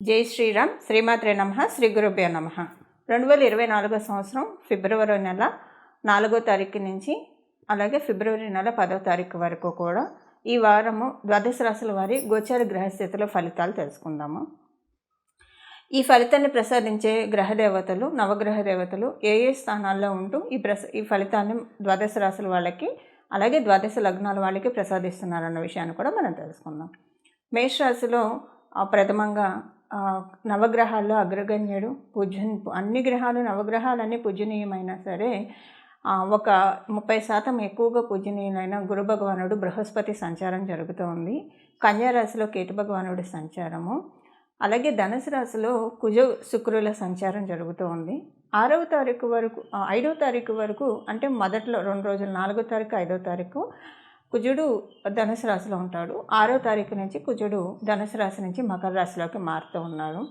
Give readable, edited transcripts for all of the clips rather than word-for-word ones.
జై శ్రీరామ్. శ్రీమాత్రే నమః. శ్రీ గురుభ్యో నమః. 2024 సంవత్సరం ఫిబ్రవరి నెల 4వ తారీఖు నుంచి అలాగే ఫిబ్రవరి నెల 10వ తారీఖు వరకు కూడా ఈ వారము ద్వాదశ రాశుల వారి గోచార గ్రహస్థితుల ఫలితాలు తెలుసుకుందాము. ఈ ఫలితాన్ని ప్రసాదించే గ్రహదేవతలు, నవగ్రహ దేవతలు ఏ స్థానాల్లో ఉంటూ ఈ ఫలితాన్ని ద్వాదశ రాశుల వాళ్ళకి అలాగే ద్వాదశ లగ్నాల వాళ్ళకి ప్రసాదిస్తున్నారన్న విషయాన్ని కూడా మనం తెలుసుకుందాం. మేషరాశిలో ప్రథమంగా నవగ్రహాల్లో అగ్రగణ్యుడు అన్ని గ్రహాలు నవగ్రహాలన్నీ పూజనీయమైనా సరే ఒక 30% ఎక్కువగా పూజనీయులైన గురు భగవానుడు బృహస్పతి సంచారం జరుగుతూ ఉంది. కన్యా రాశిలో కేతు భగవానుడి సంచారము, అలాగే ధనుసు రాశిలో కుజ శుక్రుల సంచారం జరుగుతూ ఉంది. 5వ తారీఖు వరకు అంటే మొదట్లో 2 రోజులు 4వ తారీఖు 5వ తారీఖు కుజుడు ధనుసు రాశిలో ఉంటాడు. 6వ తారీఖు నుంచి కుజుడు ధనుసు రాశి నుంచి మకర రాశిలోకి మారుతూ ఉన్నారు.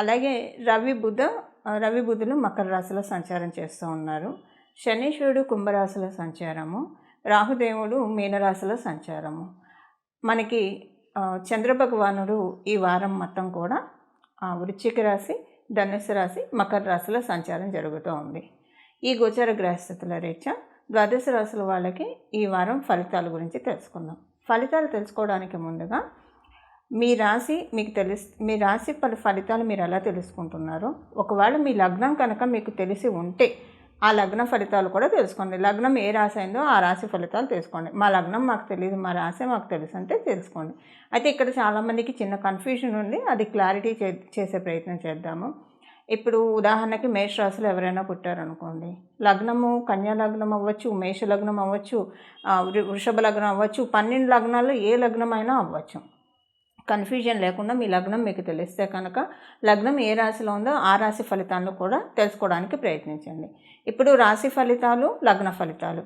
అలాగే రవి బుధులు మకర రాశిలో సంచారం చేస్తూ ఉన్నారు. శనీశ్వరుడు కుంభరాశిలో సంచారము, రాహుదేవుడు మీనరాశిలో సంచారము. మనకి చంద్రభగవానుడు ఈ వారం మొత్తం కూడా వృశ్చిక రాశి, ధనుసు రాశి, మకర రాశిలో సంచారం జరుగుతూ ఉంది. ఈ గోచర గ్రహస్థితుల రీత్యా ద్వాదశ రాశుల వాళ్ళకి ఈ వారం ఫలితాల గురించి తెలుసుకుందాం. ఫలితాలు తెలుసుకోవడానికి ముందుగా మీ రాశి ఫలితాలు మీరు ఎలా తెలుసుకుంటున్నారో, ఒకవేళ మీ లగ్నం కనుక మీకు తెలిసి ఉంటే ఆ లగ్న ఫలితాలు కూడా తెలుసుకోండి. లగ్నం ఏ రాశి అయిందో ఆ రాశి ఫలితాలు తెలుసుకోండి. మా లగ్నం మాకు తెలియదు, మా రాశి మాకు తెలుసు అంటే తెలుసుకోండి. అయితే ఇక్కడ చాలామందికి చిన్న కన్ఫ్యూజన్ ఉంది, అది క్లారిటీ చేసే ప్రయత్నం చేద్దాము. ఇప్పుడు ఉదాహరణకి మేషరాశిలో ఎవరైనా పుట్టారనుకోండి, లగ్నము కన్యా లగ్నం అవ్వచ్చు, మేష లగ్నం అవ్వచ్చు, వృషభ లగ్నం అవ్వచ్చు, 12 లగ్నాల్లో ఏ లగ్నం అయినా అవ్వచ్చు. కన్ఫ్యూజన్ లేకుండా మీ లగ్నం మీకు తెలిస్తే కనుక లగ్నం ఏ రాశిలో ఉందో ఆ రాశి ఫలితాలను కూడా తెలుసుకోవడానికి ప్రయత్నించండి. ఇప్పుడు రాశి ఫలితాలు, లగ్న ఫలితాలు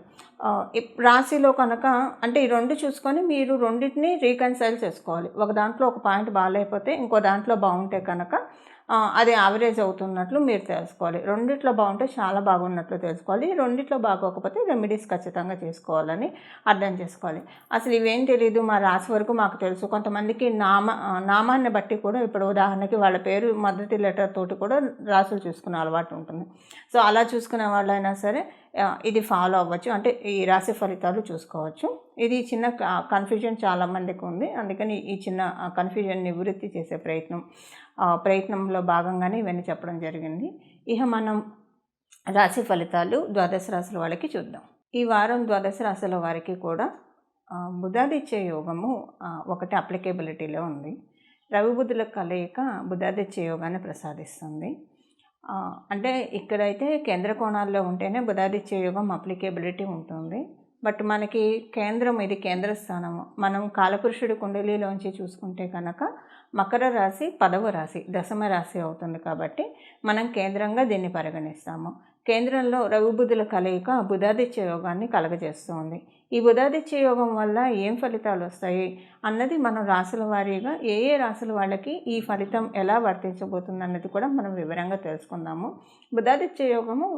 రాశిలో కనుక అంటే ఈ రెండు చూసుకొని మీరు రెండింటిని రీకన్సైల్ చేసుకోవాలి. ఒక దాంట్లో ఒక పాయింట్ బాగాలేకపోతే ఇంకో దాంట్లో బాగుంటే కనుక అది యావరేజ్ అవుతున్నట్లు మీరు తెలుసుకోవాలి. రెండిట్లో బాగుంటే చాలా బాగున్నట్లు తెలుసుకోవాలి. రెండిట్లో బాగోకపోతే రెమెడీస్ ఖచ్చితంగా చేసుకోవాలని అర్థం చేసుకోవాలి. అసలు ఇవేం తెలియదు, మా రాశి వరకు మాకు తెలుసు. కొంతమందికి నామాన్ని బట్టి కూడా, ఇప్పుడు ఉదాహరణకి వాళ్ళ పేరు మొదటి లెటర్ తోటి కూడా రాశులు చూసుకునే అలవాటు ఉంటుంది. సో అలా చూసుకునే వాళ్ళైనా సరే ఇది ఫాలో అవ్వచ్చు, అంటే ఈ రాశి ఫలితాలు చూసుకోవచ్చు. ఇది చిన్న కన్ఫ్యూజన్ చాలామందికి ఉంది, అందుకని ఈ చిన్న కన్ఫ్యూజన్ నివృత్తి చేసే ప్రయత్నంలో భాగంగానే ఇవన్నీ చెప్పడం జరిగింది. ఇక మనం రాశి ఫలితాలు ద్వాదశ రాశుల వాళ్ళకి చూద్దాం. ఈ వారం ద్వాదశ రాశుల వారికి కూడా బుధాదిత్య యోగము ఒకటి అప్లికేబిలిటీలో ఉంది. రవి బుధుల కలయిక బుధాదిత్య యోగాన్ని ప్రసాదిస్తుంది. అంటే ఇక్కడైతే కేంద్ర కోణాల్లో ఉంటేనే బుధాదిత్య యోగం అప్లికేబిలిటీ ఉంటుంది. బట్ మనకి ఇది కేంద్ర స్థానము. మనం కాలపురుషుడి కుండలిలోంచి చూసుకుంటే కనుక మకర రాశి 10వ రాశి, దశమ రాశి అవుతుంది. కాబట్టి మనం కేంద్రంగా దీన్ని పరిగణిస్తాము. కేంద్రంలో రవి బుధుల కలయిక బుధాదిత్య యోగాన్ని కలగజేస్తుంది. ఈ బుధాదిత్య యోగం వల్ల ఏం ఫలితాలు వస్తాయి అన్నది మనం రాశుల వారీగా ఏ రాశుల వాళ్ళకి ఈ ఫలితం ఎలా వర్తించబోతుంది అన్నది కూడా మనం వివరంగా తెలుసుకుందాము. బుధాదిత్య యోగము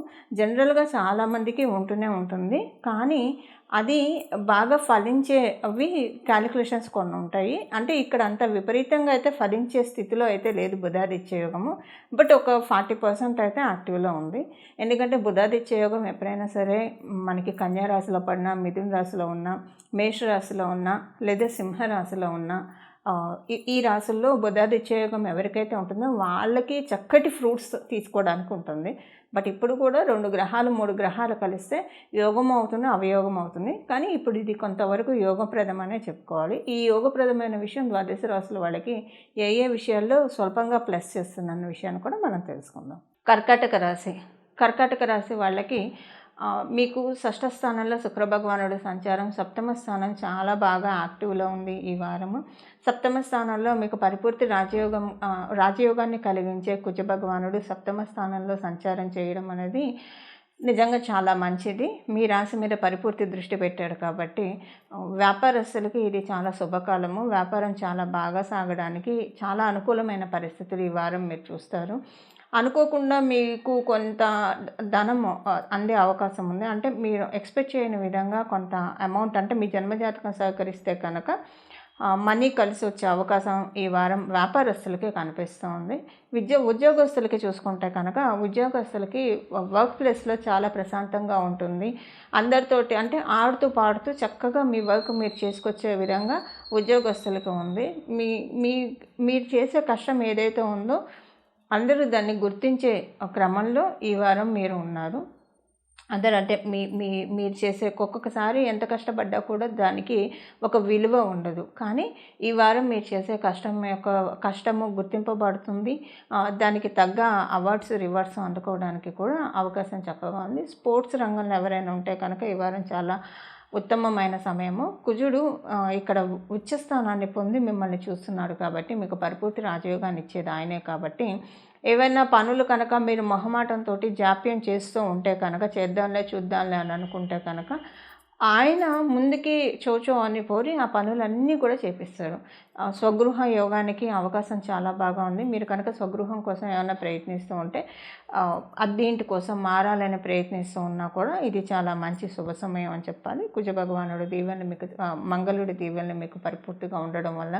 జనరల్గా చాలామందికి ఉంటూనే ఉంటుంది, కానీ అది బాగా ఫలించేవి క్యాలిక్యులేషన్స్ కొన్ని ఉంటాయి. అంటే ఇక్కడ అంత విపరీతంగా అయితే ఫలించే స్థితిలో అయితే లేదు బుధాదిత్య యోగము, బట్ ఒక 40% అయితే యాక్టివ్లో ఉంది. ఎందుకంటే బుధాదిత్య యోగం ఎప్పుడైనా సరే మనకి కన్యా రాశిలో పడినా, మిథున రాశిలో ఉన్నా, మేష రాశిలో ఉన్నా, లేదా సింహరాశిలో ఉన్నా, ఈ రాశుల్లో బుధాదిత్య యోగం ఎవరికైతే ఉంటుందో వాళ్ళకి చక్కటి ఫ్రూట్స్ తీసుకోవడానికి ఉంటుంది. బట్ ఇప్పుడు కూడా 2 గ్రహాలు 3 గ్రహాలు కలిస్తే యోగం అవుతుంది, అవయోగం అవుతుంది. కానీ ఇప్పుడు ఇది కొంతవరకు యోగప్రదమనే చెప్పుకోవాలి. ఈ యోగప్రదమైన విషయం ద్వాదశ రాశుల వాళ్ళకి ఏ విషయాల్లో స్వల్పంగా ప్లస్ చేస్తుందన్న విషయాన్ని కూడా మనం తెలుసుకుందాం. కర్కాటక రాశి వాళ్ళకి మీకు 6వ స్థానంలో శుక్రభగవానుడు సంచారం, 7వ స్థానం చాలా బాగా యాక్టివ్లో ఉంది ఈ వారము. 7వ స్థానంలో మీకు పరిపూర్తి రాజయోగాన్ని కలిగించే కుజ భగవానుడు 7వ స్థానంలో సంచారం చేయడం అనేది నిజంగా చాలా మంచిది. మీ రాశి మీద పరిపూర్తి దృష్టి పెట్టాడు కాబట్టి వ్యాపారస్తులకి ఇది చాలా శుభకాలము. వ్యాపారం చాలా బాగా సాగడానికి చాలా అనుకూలమైన పరిస్థితులు ఈ వారం మీరు చూస్తారు. అనుకోకుండా మీకు కొంత ధనం అందే అవకాశం ఉంది. అంటే మీరు ఎక్స్పెక్ట్ చేయని విధంగా కొంత అమౌంట్, అంటే మీ జన్మజాతకం సహకరిస్తే కనుక మనీ కలిసి వచ్చే అవకాశం ఈ వారం వ్యాపారస్తులకి కనిపిస్తుంది. ఉద్యోగస్తులకి చూసుకుంటే కనుక ఉద్యోగస్తులకి వర్క్ ప్లేస్లో చాలా ప్రశాంతంగా ఉంటుంది. అందరితోటి అంటే ఆడుతూ పాడుతూ చక్కగా మీ వర్క్ మీరు చేసుకొచ్చే విధంగా ఉద్యోగస్తులకి ఉంది. మీరు చేసే కష్టం ఏదైతే ఉందో అందరూ దాన్ని గుర్తించే క్రమంలో ఈ వారం మీరు ఉన్నారు. అందరూ అంటే మీరు చేసే ఒక్కొక్కసారి ఎంత కష్టపడ్డా కూడా దానికి ఒక విలువ ఉండదు. కానీ ఈ వారం మీరు చేసే కష్టము గుర్తింపబడుతుంది. దానికి తగ్గ అవార్డ్స్ రివార్డ్స్ అందుకోవడానికి కూడా అవకాశం చక్కగా ఉంది. స్పోర్ట్స్ రంగంలో ఎవరైనా ఉంటే కనుక ఈ వారం చాలా ఉత్తమమైన సమయము. కుజుడు ఇక్కడ ఉచ్చస్థానాన్ని పొంది మిమ్మల్ని చూస్తున్నాడు కాబట్టి మీకు పరిపూర్తి రాజయోగాన్ని ఇచ్చేది ఆయనే కాబట్టి ఏవైనా పనులు కనుక మీరు మొహమాటంతో జాప్యం చేస్తూ ఉంటే కనుక చేద్దాంలే చూద్దాంలే అని అనుకుంటే కనుక ఆయన ముందుకి చోచో అని పోరి ఆ పనులన్నీ కూడా చేపిస్తారు. స్వగృహ యోగానికి అవకాశం చాలా బాగా ఉంది. మీరు కనుక స్వగృహం కోసం ఏమైనా ప్రయత్నిస్తూ ఉంటే అద్దీంటి కోసం మారాలని ప్రయత్నిస్తూ ఉన్నా కూడా ఇది చాలా మంచి శుభ సమయం అని చెప్పాలి. కుజ భగవానుడు దీవెనలు మీకు మంగళుడి దీవెనలు మీకు పరిపూర్తిగా ఉండడం వల్ల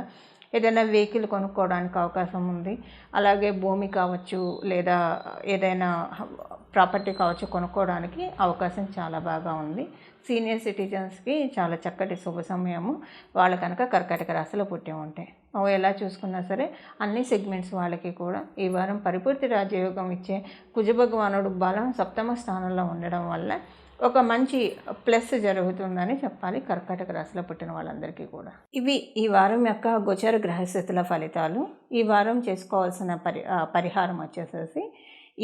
ఏదైనా వెహికల్ కొనుక్కోవడానికి అవకాశం ఉంది. అలాగే భూమి కావచ్చు లేదా ఏదైనా ప్రాపర్టీ కావచ్చు కొనుక్కోవడానికి అవకాశం చాలా బాగా ఉంది. సీనియర్ సిటిజన్స్కి చాలా చక్కటి శుభ సమయము. వాళ్ళు కనుక కర్కాటక రాశిలో పుట్టి ఉంటే ఎలా చూసుకున్నా సరే అన్ని సెగ్మెంట్స్ వాళ్ళకి కూడా ఈ వారం పరిపూర్తి రాజయోగం ఇచ్చే కుజ భగవానుడు బలం సప్తమ స్థానంలో ఉండడం వల్ల ఒక మంచి ప్లస్ జరుగుతుందని చెప్పాలి కర్కాటక రాశిలో పుట్టిన వాళ్ళందరికీ కూడా. ఇవి ఈ వారం యొక్క గోచర గ్రహస్థితుల ఫలితాలు. ఈ వారం చేసుకోవాల్సిన పరిహారం వచ్చేసేసి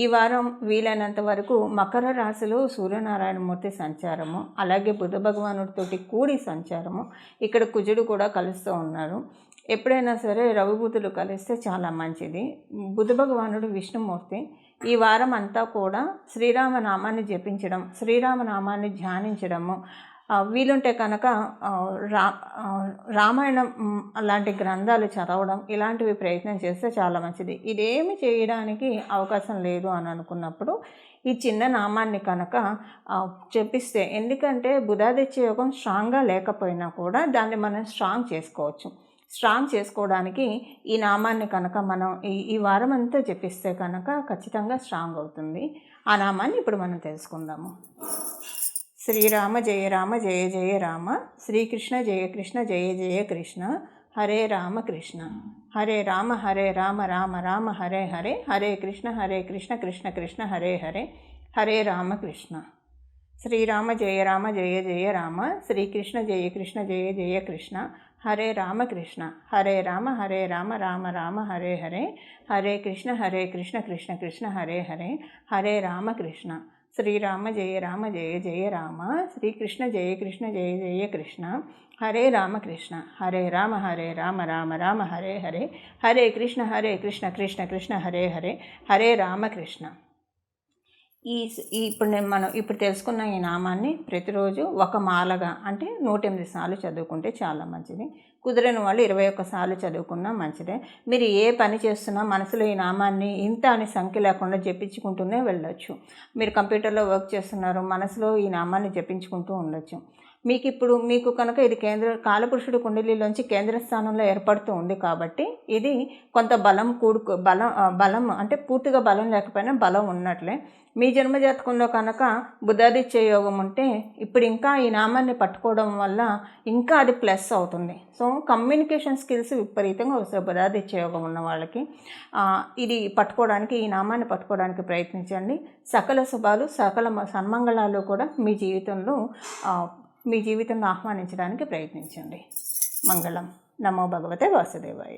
ఈ వారం వీలైనంత వరకు మకర రాశిలో సూర్యనారాయణమూర్తి సంచారము, అలాగే బుధ భగవానుడితోటి కూడి సంచారము, ఇక్కడ కుజుడు కూడా కలుస్తూ ఉన్నారు. ఎప్పుడైనా సరే రవి బుధులు కలిస్తే చాలా మంచిది. బుధ భగవానుడు విష్ణుమూర్తి. ఈ వారం అంతా కూడా శ్రీరామనామాన్ని జపించడం, శ్రీరామనామాన్ని ధ్యానించడము, వీలుంటే కనుక రామాయణం అలాంటి గ్రంథాలు చదవడం ఇలాంటివి ప్రయత్నం చేస్తే చాలా మంచిది. ఇదేమి చేయడానికి అవకాశం లేదు అని అనుకున్నప్పుడు ఈ చిన్న నామాన్ని కనుక జపిస్తే, ఎందుకంటే బుధాదిత్య యోగం స్ట్రాంగ్గా లేకపోయినా కూడా దాన్ని మనం స్ట్రాంగ్ చేసుకోవచ్చు. స్ట్రాంగ్ చేసుకోవడానికి ఈ నామాన్ని కనుక మనం ఈ వారం అంతా జపిస్తే కనుక ఖచ్చితంగా స్ట్రాంగ్ అవుతుంది. ఆ నామాన్ని ఇప్పుడు మనం తెలుసుకుందాము. శ్రీరామ జయ రామ జయ జయ రామ, శ్రీకృష్ణ జయ కృష్ణ జయ జయ కృష్ణ, హరే రామ కృష్ణ హరే రామ రామ రామ హరే హరే, హరే కృష్ణ కృష్ణ కృష్ణ హరే హరే, హరే రామ కృష్ణ. శ్రీరామ జయ జయ రామ, శ్రీకృష్ణ జయ జయ కృష్ణ, హరే రామ కృష్ణ హరే రామ రామ రామ హరే హరే, హరే కృష్ణ కృష్ణ కృష్ణ హరే హరే, హరే రామ కృష్ణ. శ్రీరామ జయ జయ రామ, శ్రీకృష్ణ జయ జయ కృష్ణ, హరే రామ కృష్ణ హరే రామ రామ రామ హరే హరే, హరే కృష్ణ కృష్ణ కృష్ణ హరే హరే, హరే రామ కృష్ణ. ఇప్పుడు తెలుసుకున్న ఈ నామాన్ని ప్రతిరోజు ఒక మాలగా అంటే 108 సార్లు చదువుకుంటే చాలా మంచిది. కుదిరిన వాళ్ళు 21 సార్లు చదువుకున్నా మంచిదే. మీరు ఏ పని చేస్తున్నా మనసులో ఈ నామాన్ని ఇంత అని సంఖ్య లేకుండా జపించుకుంటూనే వెళ్ళొచ్చు. మీరు కంప్యూటర్లో వర్క్ చేస్తున్నారు, మనసులో ఈ నామాన్ని జపించుకుంటూ ఉండొచ్చు. మీకు కనుక ఇది కాలపురుషుడు కుండలిలోంచి కేంద్ర స్థానంలో ఏర్పడుతూ ఉంది కాబట్టి ఇది కొంత బలం అంటే పూర్తిగా బలం లేకపోయినా బలం ఉన్నట్లే. మీ జన్మజాతకంలో కనుక బుధాదిత్య యోగం ఉంటే ఇప్పుడు ఇంకా ఈ నామాన్ని పట్టుకోవడం వల్ల ఇంకా అది ప్లస్ అవుతుంది. సో కమ్యూనికేషన్ స్కిల్స్ విపరీతంగా వస్తాయి బుధాదిత్య యోగం ఉన్న వాళ్ళకి. ఇది పట్టుకోవడానికి, ఈ నామాన్ని పట్టుకోవడానికి ప్రయత్నించండి. సకల శుభాలు, సకల సన్మంగళాలు కూడా మీ జీవితంలో ఆహ్వానించడానికి ప్రయత్నించండి. మంగళం. నమో భగవతే వాసుదేవాయ.